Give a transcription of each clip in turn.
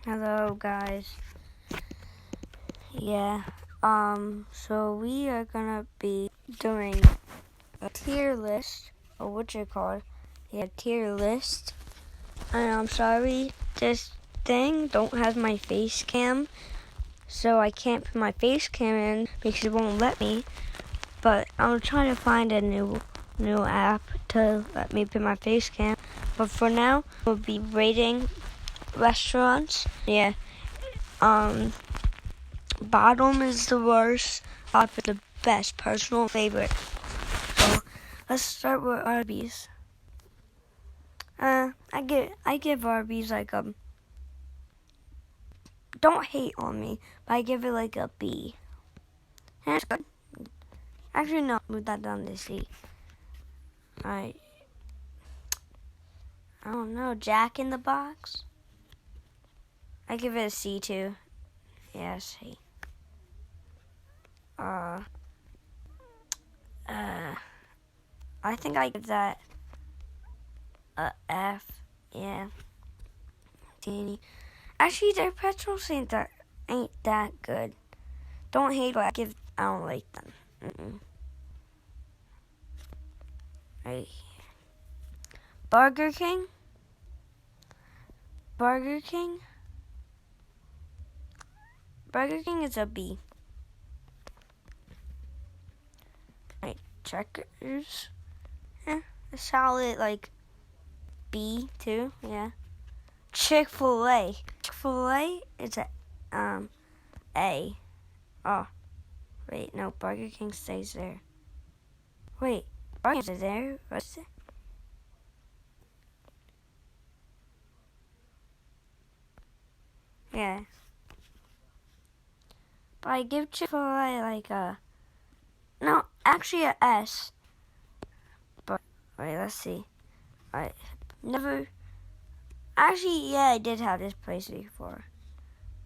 Hello guys. Yeah. So we are gonna be doing a tier list, or what you call it. Yeah, tier list. And I'm sorry, this thing don't have my face cam, so I can't put my face cam in because it won't let me. But I'm trying to find a new app to let me put my face cam. But for now, we'll be rating restaurants. Yeah. Bottom is the worst, top is the best, personal favorite. So let's start with Arby's. I give Arby's like a, don't hate on me, but I give it like a B. And it's good. Actually, no, move that down to C. I don't know, Jack in the Box? I give it a C too. Yeah, C. I think I give that a F. Yeah. Teeny. Actually, their pretzels ain't that good. Don't hate, but I don't like them. Right. Burger King. Burger King is a B. Right. Checkers. A solid like B too. Yeah. Chick-fil-A is a A. Oh, wait, no, Burger King stays there. Wait, Burger King is there? What's it? Yeah. But I give Chick-fil-A like a, no, actually a S. But wait, let's see. I never. Actually, yeah, I did have this place before.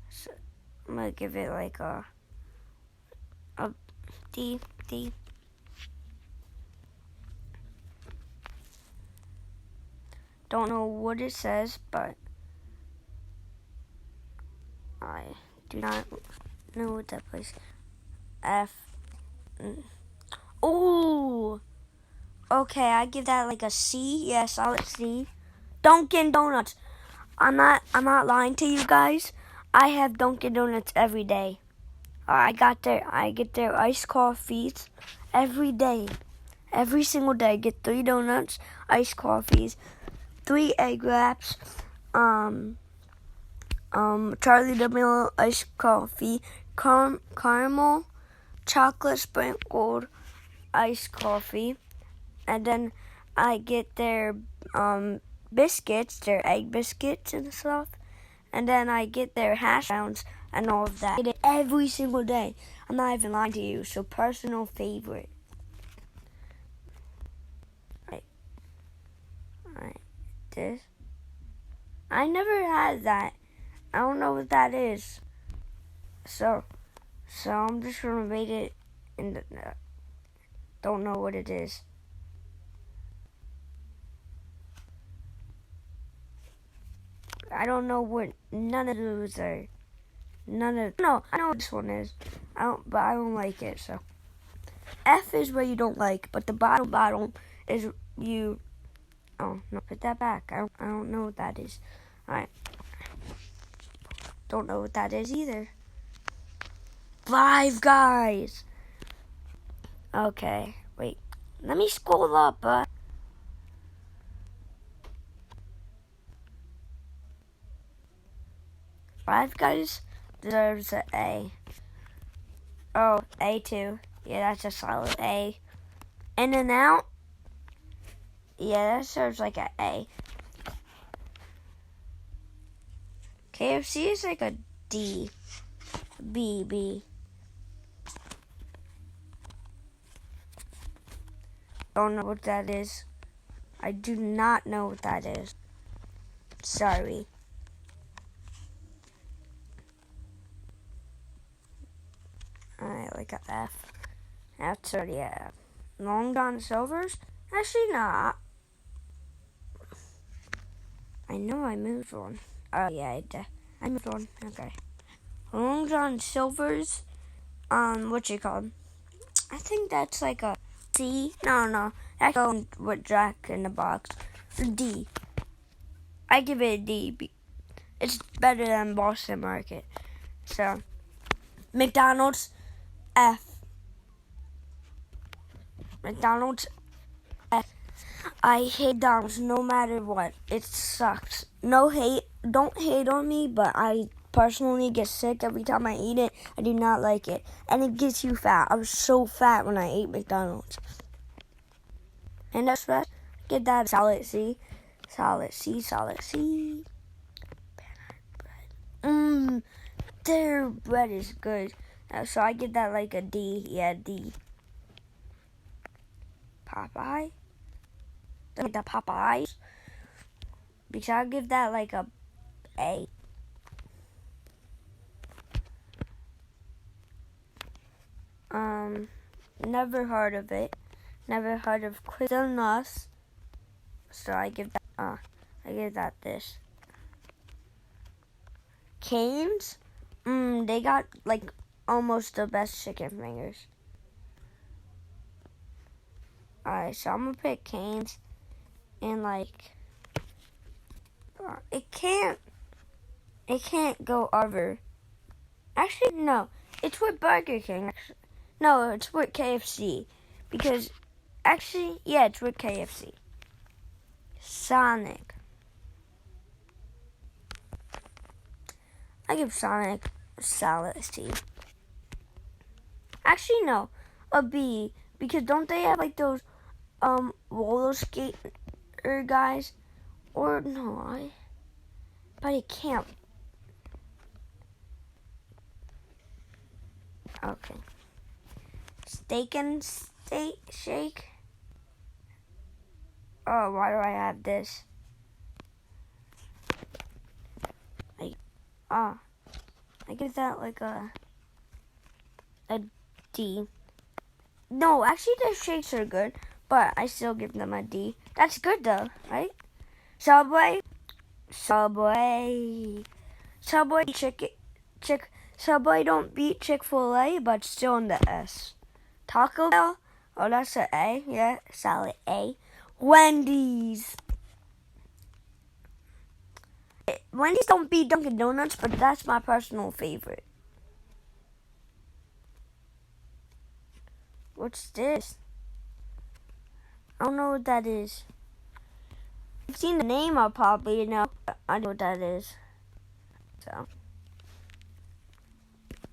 So I'm gonna give it like a D. Don't know what it says, but I do not know what that place. F. Oh. Okay, I give that like a C. Yeah, solid C. Dunkin' Donuts. I'm not lying to you guys. I have Dunkin' Donuts every day. I get their iced coffees every day. Every single day I get 3 donuts, iced coffees, 3 egg wraps, Charlie D'Amelio iced coffee, caramel, chocolate sprinkled iced coffee, and then I get their biscuits, their egg biscuits and stuff, and then I get their hash browns and all of that. I get it every single day. I'm not even lying to you. So personal favorite. Right. This. I never had that. I don't know what that is. So I'm just gonna rate it in the. Don't know what it is. I don't know what none of those are. No, I know what this one is. But I don't like it. So F is where you don't like, but the bottom is you. Oh no, put that back. I don't know what that is. All right. Don't know what that is either. Five Guys. Okay, wait. Let me scroll up, Five Guys deserves an A. Oh, A too. Yeah, that's a solid A. In-N-Out. Yeah, that deserves like an A. KFC is like a D. B. Don't know what that is. I do not know what that is. Sorry. Alright, like a F. That's already a F. Long John Silver's? Actually not. I know I moved one. Oh yeah, I moved on. Okay. Long John Silver's, what's it called? I think that's like a C. No. That's going with Jack in the Box. D. I give it a D. It's better than Boston Market. So, McDonald's, F. McDonald's, F. I hate McDonald's no matter what. It sucks. No hate. Don't hate on me, but I personally get sick every time I eat it. I do not like it. And it gets you fat. I was so fat when I ate McDonald's. And that's right. Get that solid C. Solid C. Their bread is good. So I give that like a D. Yeah, D. Popeye. Like the Popeyes. Because I'll give that like a A. Never heard of it. Never heard of Crystal Nuts. So I give that this. Cane's? They got like almost the best chicken fingers. Alright, so I'm gonna pick Cane's and like it can't go over. Actually no, it's with Burger King. No, it's with KFC. Because actually, yeah, it's with KFC. Sonic. I give Sonic a solid C. Actually, no, a B. Because don't they have like those roller skater guys? Or no, but it can't. Okay. Steak and shake. Oh, why do I have this? I give that like a D. No, actually the shakes are good, but I still give them a D. That's good though, right? Subway Subway don't beat Chick-fil-A, but still in the S. Taco Bell, oh that's an A, yeah, solid A. Wendy's don't beat Dunkin' Donuts, but that's my personal favorite. What's this? I don't know what that is. If you've seen the name, I'll probably know. I know what that is. So,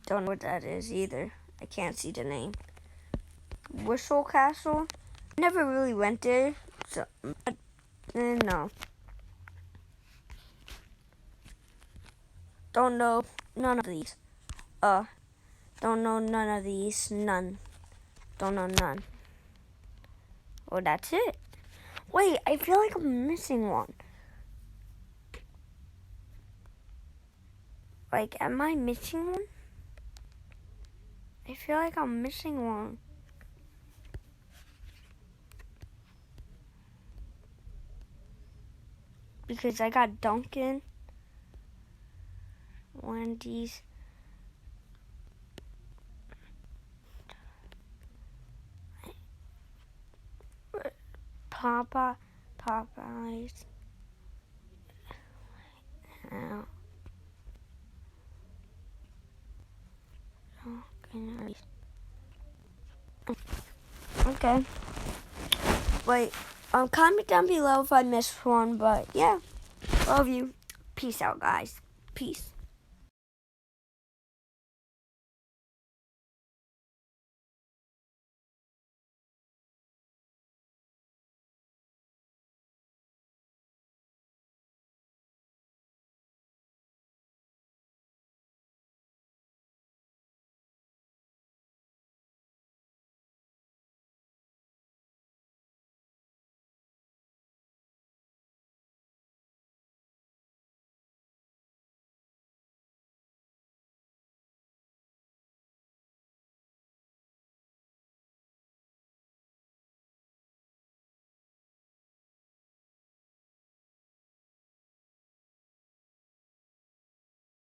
don't know what that is either. I can't see the name. Whistle Castle? Never really went there. So, no. Don't know none of these. Don't know none of these. None. Don't know none. Well, that's it. Wait, I feel like I'm missing one. Like, am I missing one? I feel like I'm missing one. Because I got Dunkin', Wendy's, Popeyes. Okay. Wait, comment down below if I missed one, but yeah. Love you. Peace out, guys. Peace.